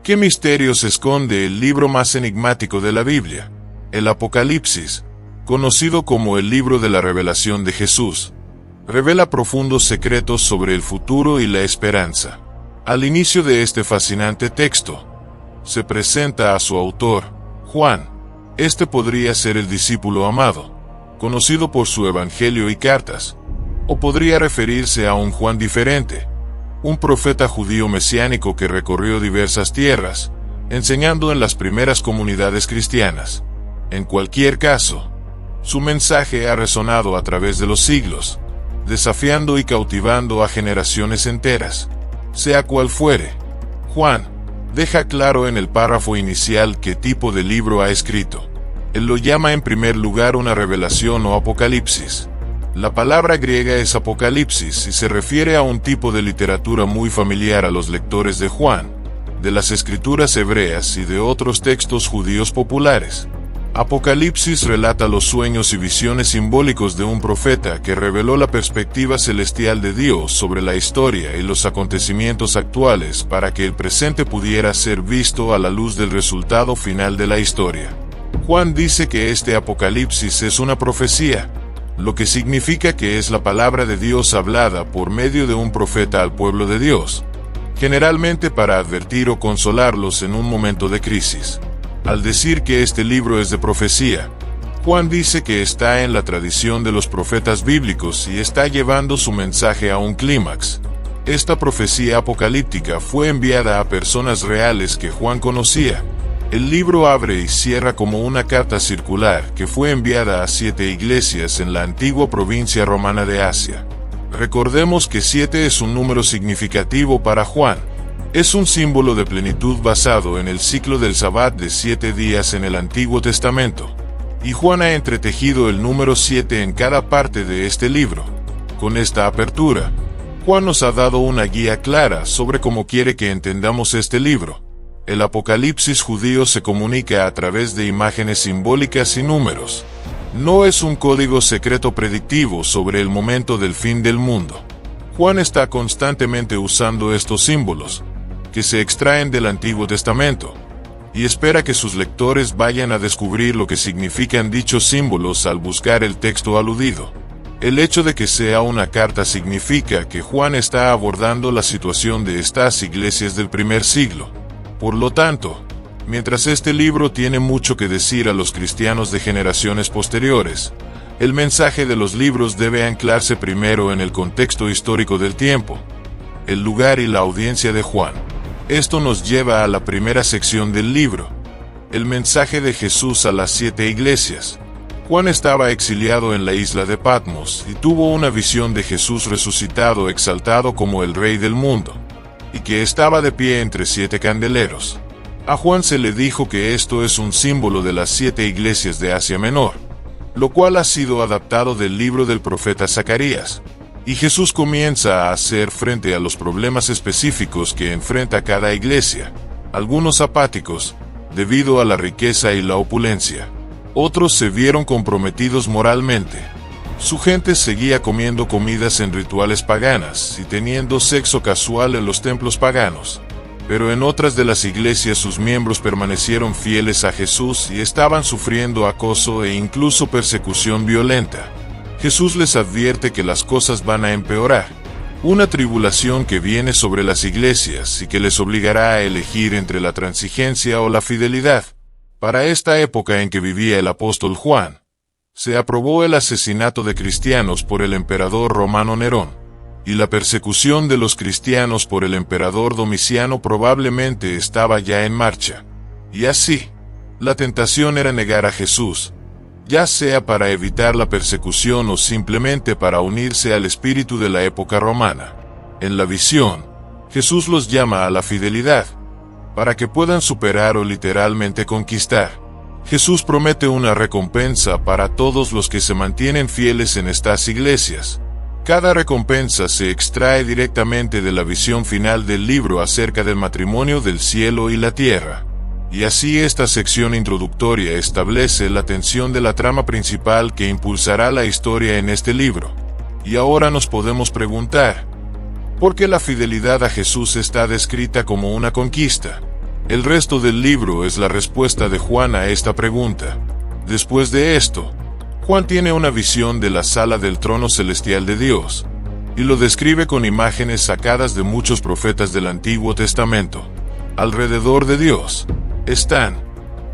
¿Qué misterio se esconde el libro más enigmático de la Biblia? El Apocalipsis, conocido como el libro de la revelación de Jesús, revela profundos secretos sobre el futuro y la esperanza. Al inicio de este fascinante texto, se presenta a su autor, Juan. Este podría ser el discípulo amado, conocido por su evangelio y cartas, o podría referirse a un Juan diferente, un profeta judío mesiánico que recorrió diversas tierras, enseñando en las primeras comunidades cristianas. En cualquier caso, su mensaje ha resonado a través de los siglos, desafiando y cautivando a generaciones enteras. Sea cual fuere, Juan deja claro en el párrafo inicial qué tipo de libro ha escrito. Él lo llama en primer lugar una revelación o apocalipsis. La palabra griega es apocalipsis y se refiere a un tipo de literatura muy familiar a los lectores de Juan, de las escrituras hebreas y de otros textos judíos populares. Apocalipsis relata los sueños y visiones simbólicos de un profeta que reveló la perspectiva celestial de Dios sobre la historia y los acontecimientos actuales para que el presente pudiera ser visto a la luz del resultado final de la historia. Juan dice que este Apocalipsis es una profecía, lo que significa que es la palabra de Dios hablada por medio de un profeta al pueblo de Dios, generalmente para advertir o consolarlos en un momento de crisis. Al decir que este libro es de profecía, Juan dice que está en la tradición de los profetas bíblicos y está llevando su mensaje a un clímax. Esta profecía apocalíptica fue enviada a personas reales que Juan conocía. El libro abre y cierra como una carta circular que fue enviada a 7 iglesias en la antigua provincia romana de Asia. Recordemos que 7 es un número significativo para Juan. Es un símbolo de plenitud basado en el ciclo del Sabbat de 7 días en el Antiguo Testamento. Y Juan ha entretejido el número 7 en cada parte de este libro. Con esta apertura, Juan nos ha dado una guía clara sobre cómo quiere que entendamos este libro. El Apocalipsis judío se comunica a través de imágenes simbólicas y números. No es un código secreto predictivo sobre el momento del fin del mundo. Juan está constantemente usando estos símbolos, que se extraen del Antiguo Testamento, y espera que sus lectores vayan a descubrir lo que significan dichos símbolos al buscar el texto aludido. El hecho de que sea una carta significa que Juan está abordando la situación de estas iglesias del primer siglo. Por lo tanto, mientras este libro tiene mucho que decir a los cristianos de generaciones posteriores, el mensaje de los libros debe anclarse primero en el contexto histórico del tiempo, el lugar y la audiencia de Juan. Esto nos lleva a la primera sección del libro, el mensaje de Jesús a las 7 iglesias. Juan estaba exiliado en la isla de Patmos y tuvo una visión de Jesús resucitado exaltado como el Rey del mundo, y que estaba de pie entre 7 candeleros. A Juan se le dijo que esto es un símbolo de las 7 iglesias de Asia Menor, lo cual ha sido adaptado del libro del profeta Zacarías. Y Jesús comienza a hacer frente a los problemas específicos que enfrenta cada iglesia, algunos apáticos, debido a la riqueza y la opulencia. Otros se vieron comprometidos moralmente. Su gente seguía comiendo comidas en rituales paganas y teniendo sexo casual en los templos paganos. Pero en otras de las iglesias sus miembros permanecieron fieles a Jesús y estaban sufriendo acoso e incluso persecución violenta. Jesús les advierte que las cosas van a empeorar, una tribulación que viene sobre las iglesias y que les obligará a elegir entre la transigencia o la fidelidad. Para esta época en que vivía el apóstol Juan, se aprobó el asesinato de cristianos por el emperador romano Nerón, y la persecución de los cristianos por el emperador Domiciano probablemente estaba ya en marcha. Y así, la tentación era negar a Jesús, ya sea para evitar la persecución o simplemente para unirse al espíritu de la época romana. En la visión, Jesús los llama a la fidelidad, para que puedan superar o literalmente conquistar. Jesús promete una recompensa para todos los que se mantienen fieles en estas iglesias. Cada recompensa se extrae directamente de la visión final del libro acerca del matrimonio del cielo y la tierra. Y así esta sección introductoria establece la tensión de la trama principal que impulsará la historia en este libro. Y ahora nos podemos preguntar, ¿por qué la fidelidad a Jesús está descrita como una conquista? El resto del libro es la respuesta de Juan a esta pregunta. Después de esto, Juan tiene una visión de la sala del trono celestial de Dios, y lo describe con imágenes sacadas de muchos profetas del Antiguo Testamento. Alrededor de Dios están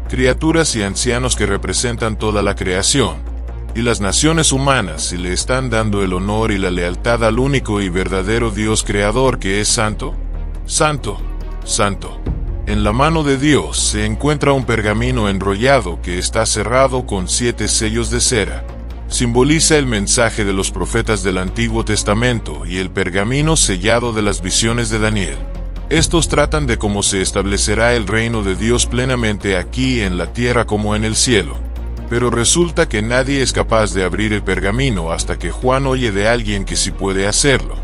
criaturas y ancianos que representan toda la creación, y las naciones humanas, y le están dando el honor y la lealtad al único y verdadero Dios creador que es santo, santo, santo. En la mano de Dios se encuentra un pergamino enrollado que está cerrado con 7 sellos de cera. Simboliza el mensaje de los profetas del Antiguo Testamento y el pergamino sellado de las visiones de Daniel. Estos tratan de cómo se establecerá el reino de Dios plenamente aquí en la tierra como en el cielo. Pero resulta que nadie es capaz de abrir el pergamino hasta que Juan oye de alguien que sí puede hacerlo.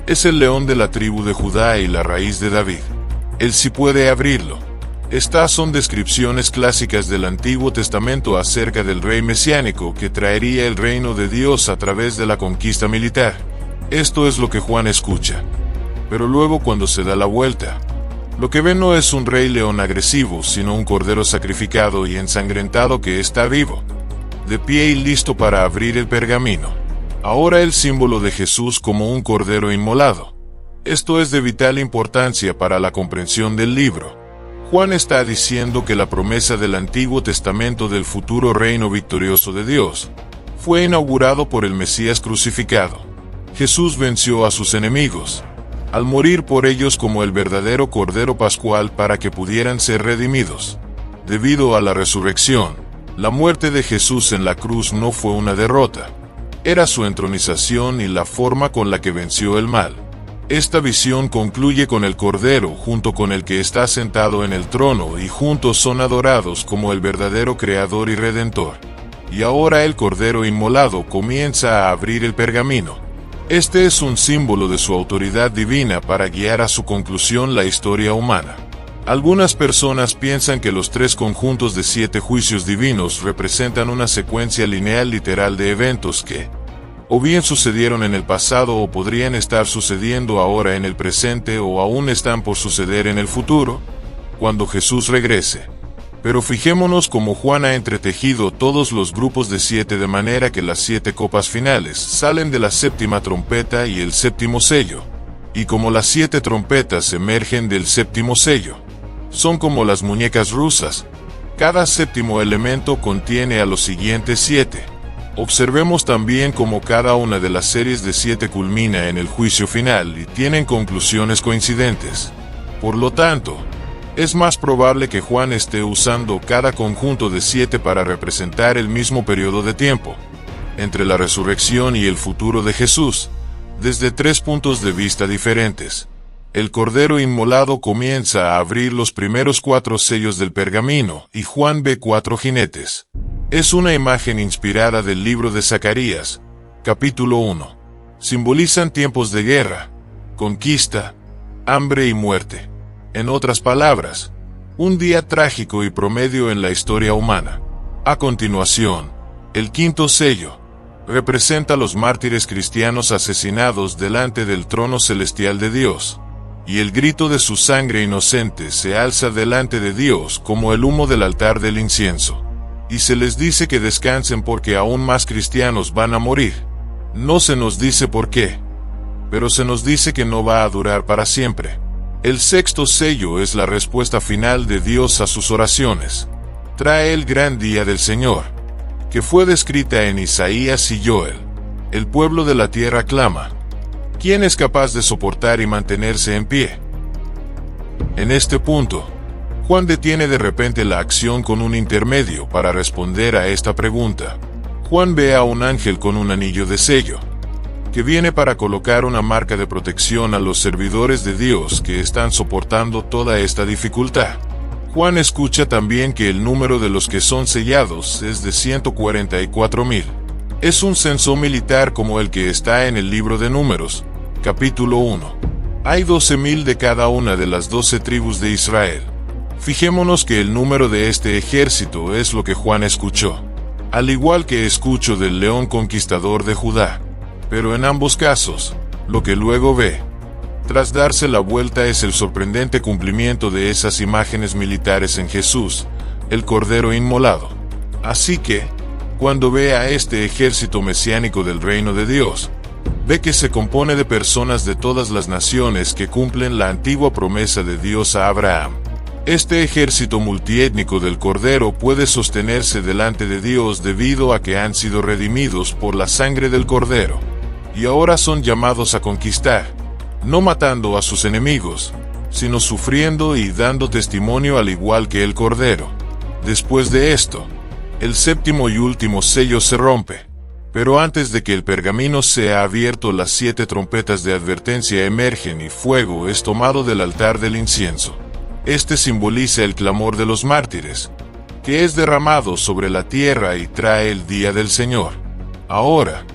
Es el león de la tribu de Judá y la raíz de David. Él sí puede abrirlo. Estas son descripciones clásicas del Antiguo Testamento acerca del rey mesiánico que traería el reino de Dios a través de la conquista militar. Esto es lo que Juan escucha. Pero luego, cuando se da la vuelta, lo que ve no es un rey león agresivo, sino un cordero sacrificado y ensangrentado que está vivo, de pie y listo para abrir el pergamino. Ahora el símbolo de Jesús como un cordero inmolado. Esto es de vital importancia para la comprensión del libro. Juan está diciendo que la promesa del Antiguo Testamento del futuro reino victorioso de Dios fue inaugurado por el Mesías crucificado. Jesús venció a sus enemigos, al morir por ellos como el verdadero Cordero Pascual para que pudieran ser redimidos. Debido a la resurrección, la muerte de Jesús en la cruz no fue una derrota. Era su entronización y la forma con la que venció el mal. Esta visión concluye con el Cordero junto con el que está sentado en el trono y juntos son adorados como el verdadero Creador y Redentor. Y ahora el Cordero inmolado comienza a abrir el pergamino. Este es un símbolo de su autoridad divina para guiar a su conclusión la historia humana. Algunas personas piensan que los 3 conjuntos de 7 juicios divinos representan una secuencia lineal literal de eventos que o bien sucedieron en el pasado o podrían estar sucediendo ahora en el presente o aún están por suceder en el futuro, cuando Jesús regrese. Pero fijémonos cómo Juan ha entretejido todos los grupos de 7 de manera que las 7 copas finales salen de la 7ª trompeta y el 7º sello, y como las 7 trompetas emergen del 7º sello. Son como las muñecas rusas. Cada 7º elemento contiene a los siguientes 7. Observemos también cómo cada una de las series de 7 culmina en el juicio final y tienen conclusiones coincidentes. Por lo tanto, es más probable que Juan esté usando cada conjunto de 7 para representar el mismo periodo de tiempo, entre la resurrección y el futuro de Jesús, desde 3 puntos de vista diferentes. El Cordero inmolado comienza a abrir los primeros 4 sellos del pergamino y Juan ve 4 jinetes. Es una imagen inspirada del libro de Zacarías, capítulo 1. Simbolizan tiempos de guerra, conquista, hambre y muerte. En otras palabras, un día trágico y promedio en la historia humana. A continuación, el 5º sello representa a los mártires cristianos asesinados delante del trono celestial de Dios, y el grito de su sangre inocente se alza delante de Dios como el humo del altar del incienso. Y se les dice que descansen porque aún más cristianos van a morir. No se nos dice por qué, pero se nos dice que no va a durar para siempre. El 6º sello es la respuesta final de Dios a sus oraciones. Trae el gran día del Señor, que fue descrita en Isaías y Joel. El pueblo de la tierra clama. ¿Quién es capaz de soportar y mantenerse en pie? En este punto, Juan detiene de repente la acción con un intermedio para responder a esta pregunta. Juan ve a un ángel con un anillo de sello, que viene para colocar una marca de protección a los servidores de Dios que están soportando toda esta dificultad. Juan escucha también que el número de los que son sellados es de 144,000. Es un censo militar como el que está en el libro de Números, capítulo 1. Hay 12,000 de cada una de las 12 tribus de Israel. Fijémonos que el número de este ejército es lo que Juan escuchó, al igual que escucho del león conquistador de Judá. Pero en ambos casos, lo que luego ve, tras darse la vuelta es el sorprendente cumplimiento de esas imágenes militares en Jesús, el Cordero inmolado. Así que, cuando ve a este ejército mesiánico del reino de Dios, ve que se compone de personas de todas las naciones que cumplen la antigua promesa de Dios a Abraham. Este ejército multiétnico del Cordero puede sostenerse delante de Dios debido a que han sido redimidos por la sangre del Cordero, y ahora son llamados a conquistar, no matando a sus enemigos, sino sufriendo y dando testimonio al igual que el Cordero. Después de esto, el séptimo y último sello se rompe. Pero antes de que el pergamino sea abierto, las 7 trompetas de advertencia emergen y fuego es tomado del altar del incienso. Este simboliza el clamor de los mártires, que es derramado sobre la tierra y trae el día del Señor. Ahora,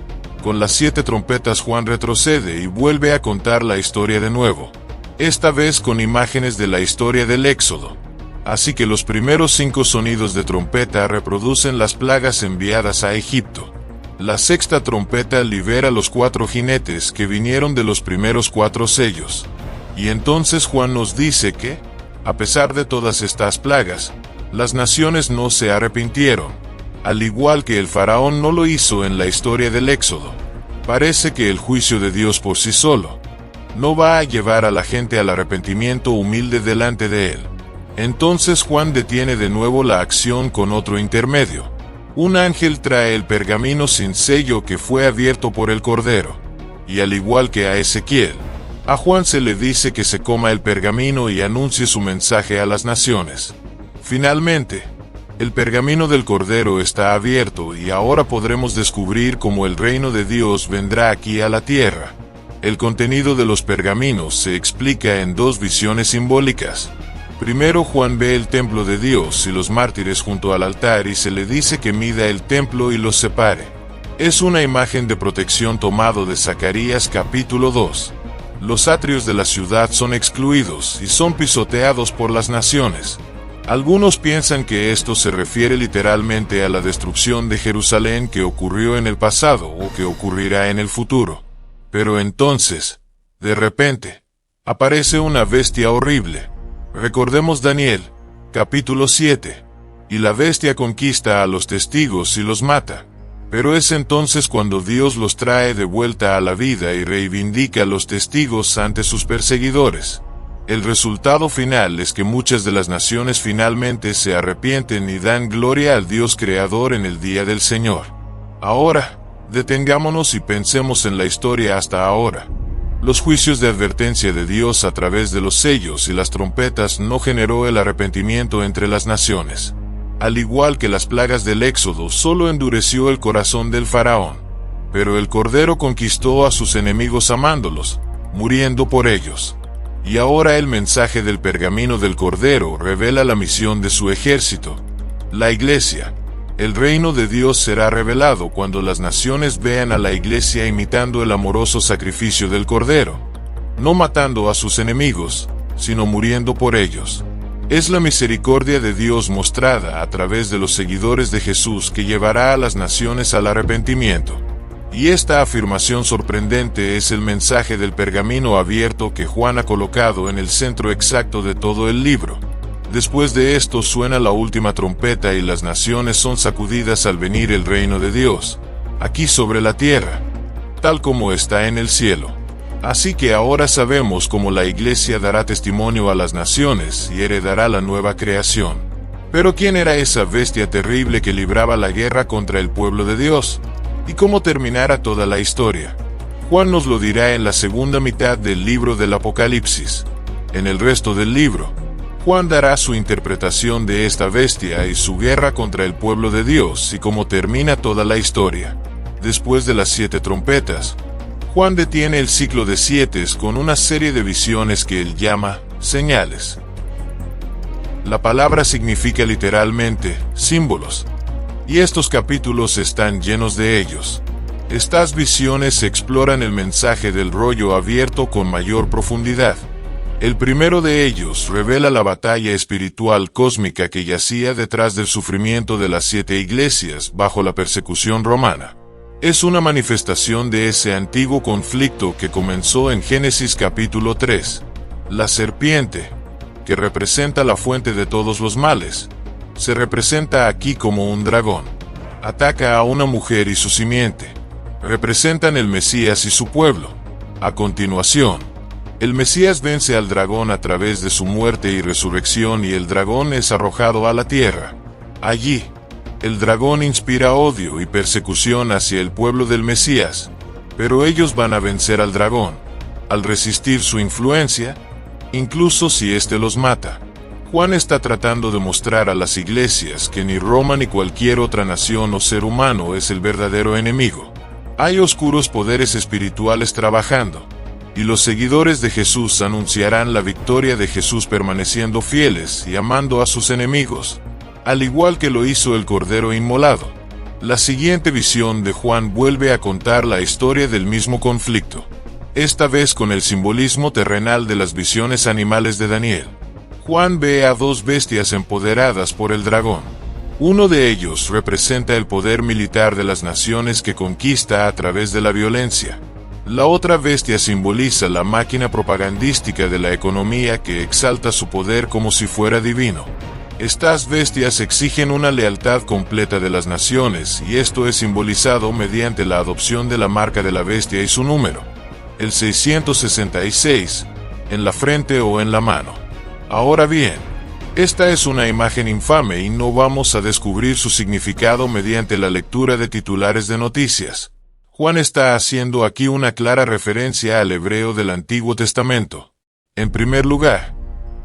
con las 7 trompetas, Juan retrocede y vuelve a contar la historia de nuevo, esta vez con imágenes de la historia del Éxodo. Así que los primeros 5 sonidos de trompeta reproducen las plagas enviadas a Egipto. La sexta trompeta libera los 4 jinetes que vinieron de los primeros 4 sellos. Y entonces Juan nos dice que, a pesar de todas estas plagas, las naciones no se arrepintieron, al igual que el faraón no lo hizo en la historia del Éxodo. Parece que el juicio de Dios por sí solo no va a llevar a la gente al arrepentimiento humilde delante de él. Entonces Juan detiene de nuevo la acción con otro intermedio. Un ángel trae el pergamino sin sello que fue abierto por el Cordero, y al igual que a Ezequiel, a Juan se le dice que se coma el pergamino y anuncie su mensaje a las naciones. Finalmente, el pergamino del Cordero está abierto y ahora podremos descubrir cómo el reino de Dios vendrá aquí a la tierra. El contenido de los pergaminos se explica en 2 visiones simbólicas. Primero, Juan ve el templo de Dios y los mártires junto al altar y se le dice que mida el templo y los separe. Es una imagen de protección tomado de Zacarías capítulo 2. Los atrios de la ciudad son excluidos y son pisoteados por las naciones. Algunos piensan que esto se refiere literalmente a la destrucción de Jerusalén que ocurrió en el pasado o que ocurrirá en el futuro. Pero entonces, de repente, aparece una bestia horrible. Recordemos Daniel, capítulo 7, y la bestia conquista a los testigos y los mata. Pero es entonces cuando Dios los trae de vuelta a la vida y reivindica a los testigos ante sus perseguidores. El resultado final es que muchas de las naciones finalmente se arrepienten y dan gloria al Dios creador en el día del Señor. Ahora, detengámonos y pensemos en la historia hasta ahora. Los juicios de advertencia de Dios a través de los sellos y las trompetas no generó el arrepentimiento entre las naciones. Al igual que las plagas del Éxodo, solo endureció el corazón del faraón. Pero el Cordero conquistó a sus enemigos amándolos, muriendo por ellos. Y ahora el mensaje del pergamino del Cordero revela la misión de su ejército, la Iglesia. El reino de Dios será revelado cuando las naciones vean a la Iglesia imitando el amoroso sacrificio del Cordero, no matando a sus enemigos, sino muriendo por ellos. Es la misericordia de Dios mostrada a través de los seguidores de Jesús que llevará a las naciones al arrepentimiento. Y esta afirmación sorprendente es el mensaje del pergamino abierto que Juan ha colocado en el centro exacto de todo el libro. Después de esto suena la última trompeta y las naciones son sacudidas al venir el reino de Dios, aquí sobre la tierra, tal como está en el cielo. Así que ahora sabemos cómo la Iglesia dará testimonio a las naciones y heredará la nueva creación. Pero ¿quién era esa bestia terrible que libraba la guerra contra el pueblo de Dios? ¿Y cómo terminará toda la historia? Juan nos lo dirá en la segunda mitad del libro del Apocalipsis. En el resto del libro, Juan dará su interpretación de esta bestia y su guerra contra el pueblo de Dios y cómo termina toda la historia. Después de las 7 trompetas, Juan detiene el ciclo de 7 con una serie de visiones que él llama señales. La palabra significa literalmente símbolos, y estos capítulos están llenos de ellos. Estas visiones exploran el mensaje del rollo abierto con mayor profundidad. El primero de ellos revela la batalla espiritual cósmica que yacía detrás del sufrimiento de las 7 iglesias bajo la persecución romana. Es una manifestación de ese antiguo conflicto que comenzó en Génesis capítulo 3. La serpiente, que representa la fuente de todos los males, se representa aquí como un dragón. Ataca a una mujer y su simiente. Representan el Mesías y su pueblo. A continuación, el Mesías vence al dragón a través de su muerte y resurrección y el dragón es arrojado a la tierra. Allí, el dragón inspira odio y persecución hacia el pueblo del Mesías, pero ellos van a vencer al dragón, al resistir su influencia, incluso si éste los mata. Juan está tratando de mostrar a las iglesias que ni Roma ni cualquier otra nación o ser humano es el verdadero enemigo. Hay oscuros poderes espirituales trabajando, y los seguidores de Jesús anunciarán la victoria de Jesús permaneciendo fieles y amando a sus enemigos, al igual que lo hizo el Cordero Inmolado. La siguiente visión de Juan vuelve a contar la historia del mismo conflicto, esta vez con el simbolismo terrenal de las visiones animales de Daniel. Juan ve a dos bestias empoderadas por el dragón. Uno de ellos representa el poder militar de las naciones que conquista a través de la violencia. La otra bestia simboliza la máquina propagandística de la economía que exalta su poder como si fuera divino. Estas bestias exigen una lealtad completa de las naciones y esto es simbolizado mediante la adopción de la marca de la bestia y su número, el 666, en la frente o en la mano. Ahora bien, esta es una imagen infame y no vamos a descubrir su significado mediante la lectura de titulares de noticias. Juan está haciendo aquí una clara referencia al hebreo del Antiguo Testamento. En primer lugar,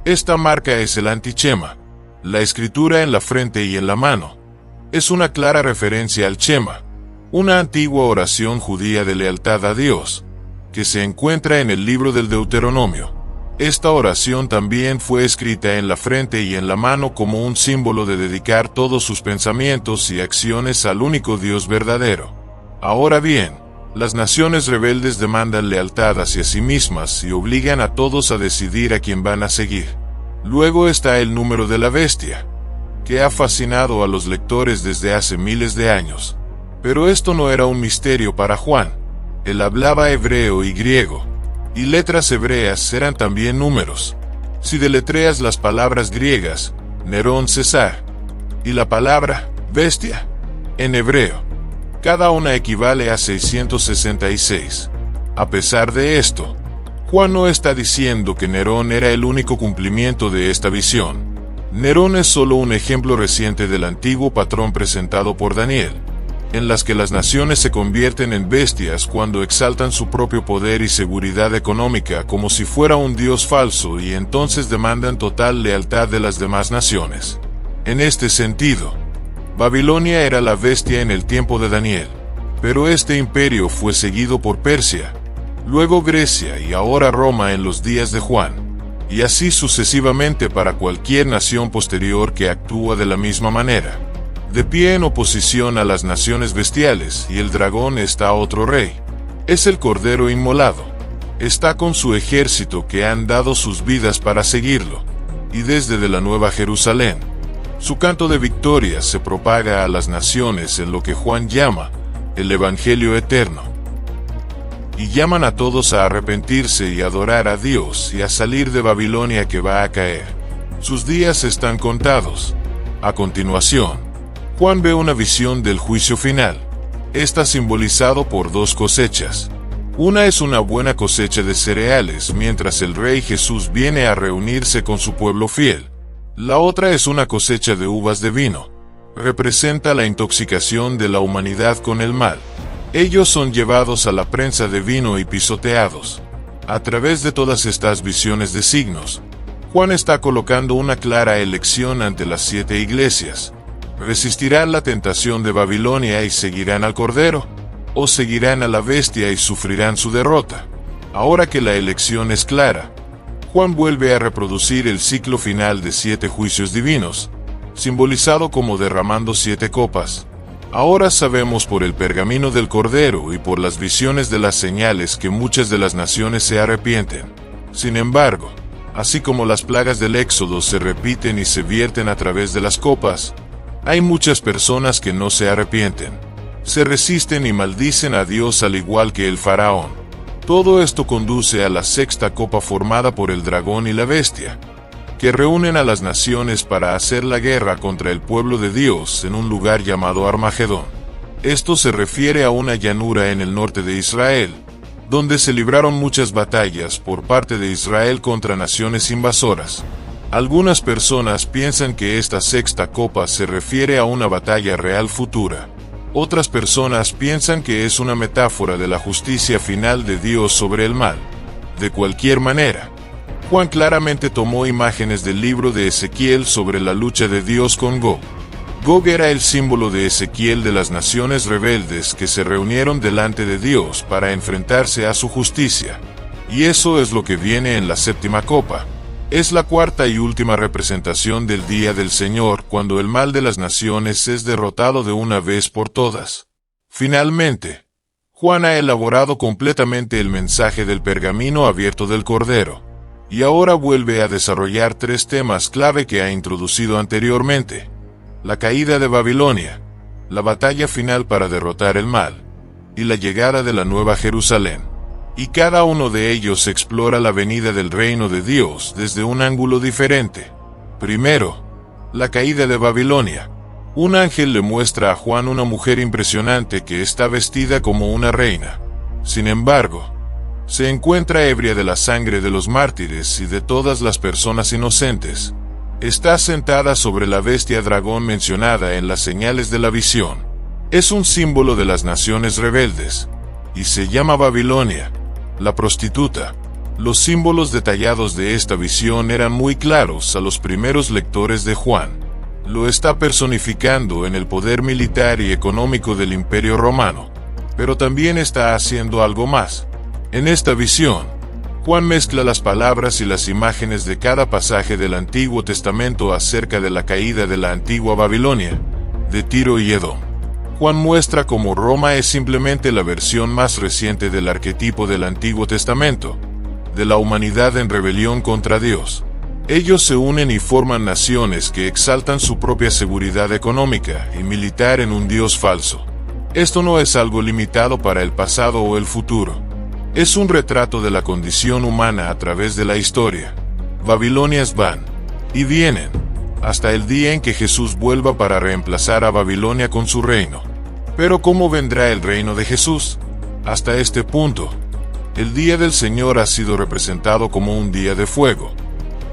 esta marca es el antichema. La escritura en la frente y en la mano es una clara referencia al Shema, una antigua oración judía de lealtad a Dios, que se encuentra en el libro del Deuteronomio. Esta oración también fue escrita en la frente y en la mano como un símbolo de dedicar todos sus pensamientos y acciones al único Dios verdadero. Ahora bien, las naciones rebeldes demandan lealtad hacia sí mismas y obligan a todos a decidir a quién van a seguir. Luego está el número de la bestia, que ha fascinado a los lectores desde hace miles de años. Pero esto no era un misterio para Juan. Él hablaba hebreo y griego, y letras hebreas eran también números. Si deletreas las palabras griegas, Nerón César, y la palabra bestia, en hebreo, cada una equivale a 666. A pesar de esto, Juan no está diciendo que Nerón era el único cumplimiento de esta visión. Nerón es solo un ejemplo reciente del antiguo patrón presentado por Daniel, en las que las naciones se convierten en bestias cuando exaltan su propio poder y seguridad económica como si fuera un dios falso y entonces demandan total lealtad de las demás naciones. En este sentido, Babilonia era la bestia en el tiempo de Daniel, pero este imperio fue seguido por Persia, luego Grecia y ahora Roma en los días de Juan, y así sucesivamente para cualquier nación posterior que actúa de la misma manera. De pie en oposición a las naciones bestiales, y el dragón está otro rey. Es el Cordero Inmolado. Está con su ejército que han dado sus vidas para seguirlo, y desde de la Nueva Jerusalén, su canto de victoria se propaga a las naciones en lo que Juan llama el Evangelio Eterno. Y llaman a todos a arrepentirse y adorar a Dios y a salir de Babilonia que va a caer. Sus días están contados. A continuación, Juan ve una visión del juicio final. Está simbolizado por dos cosechas. Una es una buena cosecha de cereales mientras el Rey Jesús viene a reunirse con su pueblo fiel. La otra es una cosecha de uvas de vino. Representa la intoxicación de la humanidad con el mal. Ellos son llevados a la prensa de vino y pisoteados. A través de todas estas visiones de signos, Juan está colocando una clara elección ante las 7 iglesias. ¿Resistirán la tentación de Babilonia y seguirán al Cordero? ¿O seguirán a la bestia y sufrirán su derrota? Ahora que la elección es clara, Juan vuelve a reproducir el ciclo final de 7 juicios divinos, simbolizado como derramando 7 copas. Ahora sabemos por el pergamino del Cordero y por las visiones de las señales que muchas de las naciones se arrepienten. Sin embargo, así como las plagas del Éxodo se repiten y se vierten a través de las copas, hay muchas personas que no se arrepienten. Se resisten y maldicen a Dios al igual que el faraón. Todo esto conduce a la sexta copa formada por el dragón y la bestia, que reúnen a las naciones para hacer la guerra contra el pueblo de Dios en un lugar llamado Armagedón. Esto se refiere a una llanura en el norte de Israel, donde se libraron muchas batallas por parte de Israel contra naciones invasoras. Algunas personas piensan que esta sexta copa se refiere a una batalla real futura. Otras personas piensan que es una metáfora de la justicia final de Dios sobre el mal. De cualquier manera, Juan claramente tomó imágenes del libro de Ezequiel sobre la lucha de Dios con Gog. Gog era el símbolo de Ezequiel de las naciones rebeldes que se reunieron delante de Dios para enfrentarse a su justicia. Y eso es lo que viene en la séptima copa. Es la cuarta y última representación del día del Señor, cuando el mal de las naciones es derrotado de una vez por todas. Finalmente, Juan ha elaborado completamente el mensaje del pergamino abierto del Cordero, y ahora vuelve a desarrollar tres temas clave que ha introducido anteriormente: la caída de Babilonia, la batalla final para derrotar el mal, y la llegada de la Nueva Jerusalén. Y cada uno de ellos explora la venida del reino de Dios desde un ángulo diferente. Primero, la caída de Babilonia. Un ángel le muestra a Juan una mujer impresionante que está vestida como una reina. Sin embargo, se encuentra ebria de la sangre de los mártires y de todas las personas inocentes. Está sentada sobre la bestia dragón mencionada en las señales de la visión. Es un símbolo de las naciones rebeldes, y se llama Babilonia, la prostituta. Los símbolos detallados de esta visión eran muy claros a los primeros lectores de Juan. Lo está personificando en el poder militar y económico del Imperio Romano, pero también está haciendo algo más. En esta visión, Juan mezcla las palabras y las imágenes de cada pasaje del Antiguo Testamento acerca de la caída de la antigua Babilonia, de Tiro y Edom. Juan muestra cómo Roma es simplemente la versión más reciente del arquetipo del Antiguo Testamento, de la humanidad en rebelión contra Dios. Ellos se unen y forman naciones que exaltan su propia seguridad económica y militar en un Dios falso. Esto no es algo limitado para el pasado o el futuro. Es un retrato de la condición humana a través de la historia. Babilonias van y vienen, hasta el día en que Jesús vuelva para reemplazar a Babilonia con su reino. Pero ¿cómo vendrá el reino de Jesús? Hasta este punto, el día del Señor ha sido representado como un día de fuego,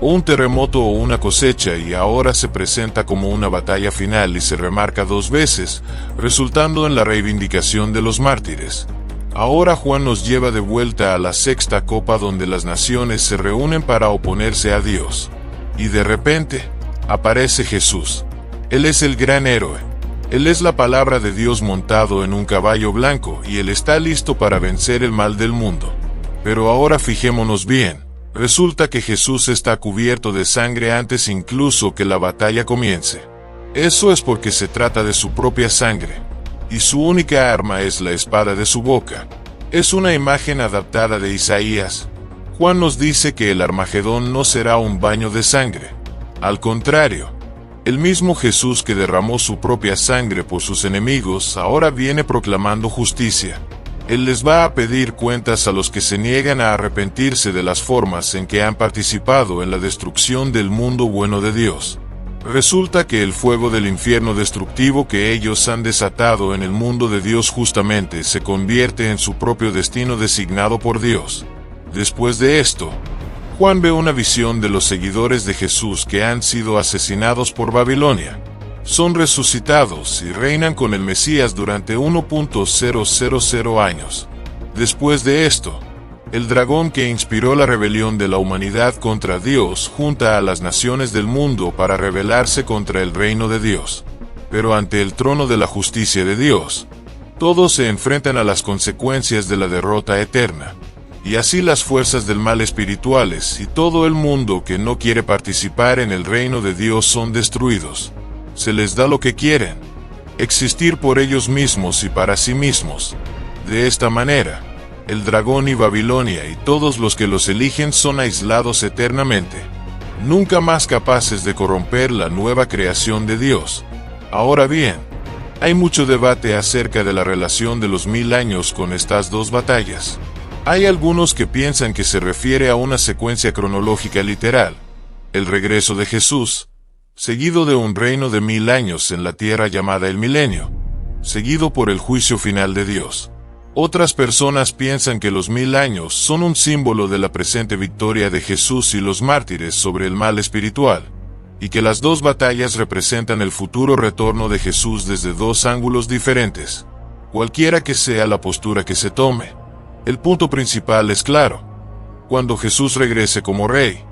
o un terremoto o una cosecha, y ahora se presenta como una batalla final y se remarca dos veces, resultando en la reivindicación de los mártires. Ahora Juan nos lleva de vuelta a la sexta copa, donde las naciones se reúnen para oponerse a Dios. Y de repente, aparece Jesús. Él es el gran héroe. Él es la palabra de Dios montado en un caballo blanco, y Él está listo para vencer el mal del mundo. Pero ahora fijémonos bien. Resulta que Jesús está cubierto de sangre antes incluso que la batalla comience. Eso es porque se trata de su propia sangre, y su única arma es la espada de su boca. Es una imagen adaptada de Isaías. Juan nos dice que el Armagedón no será un baño de sangre. Al contrario, el mismo Jesús que derramó su propia sangre por sus enemigos ahora viene proclamando justicia. Él les va a pedir cuentas a los que se niegan a arrepentirse de las formas en que han participado en la destrucción del mundo bueno de Dios. Resulta que el fuego del infierno destructivo que ellos han desatado en el mundo de Dios justamente se convierte en su propio destino designado por Dios. Después de esto, Juan ve una visión de los seguidores de Jesús que han sido asesinados por Babilonia. Son resucitados y reinan con el Mesías durante 1.000 años. Después de esto, el dragón que inspiró la rebelión de la humanidad contra Dios junta a las naciones del mundo para rebelarse contra el reino de Dios. Pero ante el trono de la justicia de Dios, todos se enfrentan a las consecuencias de la derrota eterna. Y así las fuerzas del mal espirituales y todo el mundo que no quiere participar en el reino de Dios son destruidos. Se les da lo que quieren: existir por ellos mismos y para sí mismos. De esta manera, el dragón y Babilonia y todos los que los eligen son aislados eternamente, nunca más capaces de corromper la nueva creación de Dios. Ahora bien, Hay mucho debate acerca de la relación de los 1000 años con estas dos batallas. Hay algunos que piensan que se refiere a una secuencia cronológica literal, el regreso de Jesús, seguido de un reino de 1000 años en la tierra llamada el milenio, seguido por el juicio final de Dios. Otras personas piensan que los 1000 años son un símbolo de la presente victoria de Jesús y los mártires sobre el mal espiritual, y que las dos batallas representan el futuro retorno de Jesús desde dos ángulos diferentes. Cualquiera que sea la postura que se tome, el punto principal es claro. Cuando Jesús regrese como rey,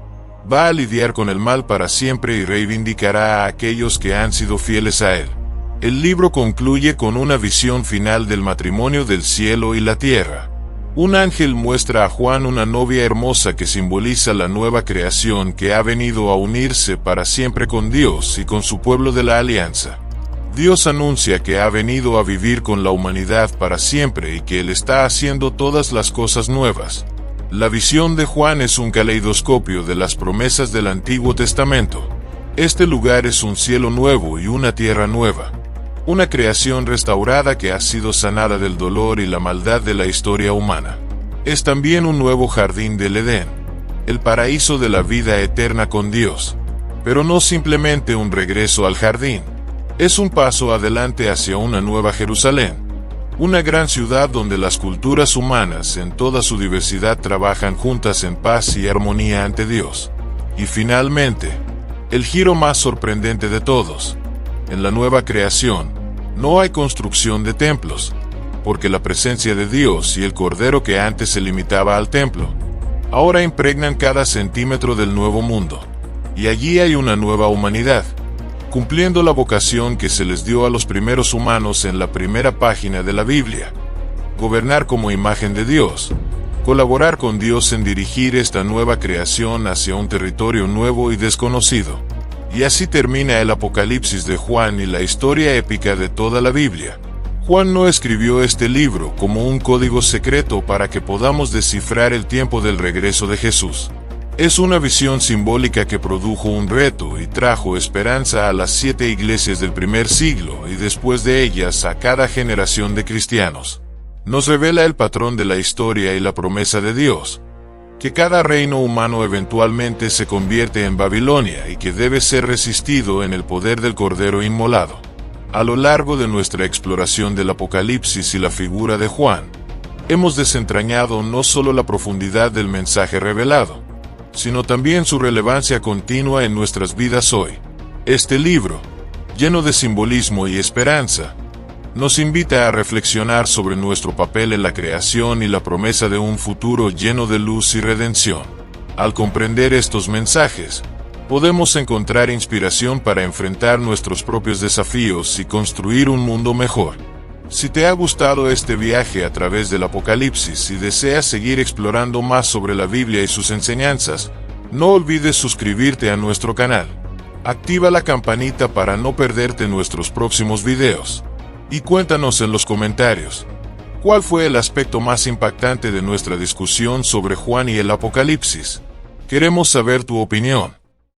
va a lidiar con el mal para siempre y reivindicará a aquellos que han sido fieles a él. El libro concluye con una visión final del matrimonio del cielo y la tierra. Un ángel muestra a Juan una novia hermosa que simboliza la nueva creación que ha venido a unirse para siempre con Dios y con su pueblo de la alianza. Dios anuncia que ha venido a vivir con la humanidad para siempre y que Él está haciendo todas las cosas nuevas. La visión de Juan es un caleidoscopio de las promesas del Antiguo Testamento. Este lugar es un cielo nuevo y una tierra nueva. Una creación restaurada que ha sido sanada del dolor y la maldad de la historia humana. Es también un nuevo jardín del Edén, el paraíso de la vida eterna con Dios. Pero no simplemente un regreso al jardín. Es un paso adelante hacia una nueva Jerusalén, una gran ciudad donde las culturas humanas en toda su diversidad trabajan juntas en paz y armonía ante Dios. Y finalmente, el giro más sorprendente de todos. En la nueva creación, no hay construcción de templos, porque la presencia de Dios y el Cordero que antes se limitaba al templo, ahora impregnan cada centímetro del nuevo mundo. Y allí hay una nueva humanidad, cumpliendo la vocación que se les dio a los primeros humanos en la primera página de la Biblia: gobernar como imagen de Dios, colaborar con Dios en dirigir esta nueva creación hacia un territorio nuevo y desconocido. Y así termina el Apocalipsis de Juan y la historia épica de toda la Biblia. Juan no escribió este libro como un código secreto para que podamos descifrar el tiempo del regreso de Jesús. Es una visión simbólica que produjo un reto y trajo esperanza a las 7 iglesias del primer siglo y después de ellas a cada generación de cristianos. Nos revela el patrón de la historia y la promesa de Dios, que cada reino humano eventualmente se convierte en Babilonia y que debe ser resistido en el poder del Cordero inmolado. A lo largo de nuestra exploración del Apocalipsis y la figura de Juan, hemos desentrañado no solo la profundidad del mensaje revelado, sino también su relevancia continua en nuestras vidas hoy. Este libro, lleno de simbolismo y esperanza, nos invita a reflexionar sobre nuestro papel en la creación y la promesa de un futuro lleno de luz y redención. Al comprender estos mensajes, podemos encontrar inspiración para enfrentar nuestros propios desafíos y construir un mundo mejor. Si te ha gustado este viaje a través del Apocalipsis y deseas seguir explorando más sobre la Biblia y sus enseñanzas, no olvides suscribirte a nuestro canal. Activa la campanita para no perderte nuestros próximos videos. Y cuéntanos en los comentarios, ¿cuál fue el aspecto más impactante de nuestra discusión sobre Juan y el Apocalipsis? Queremos saber tu opinión.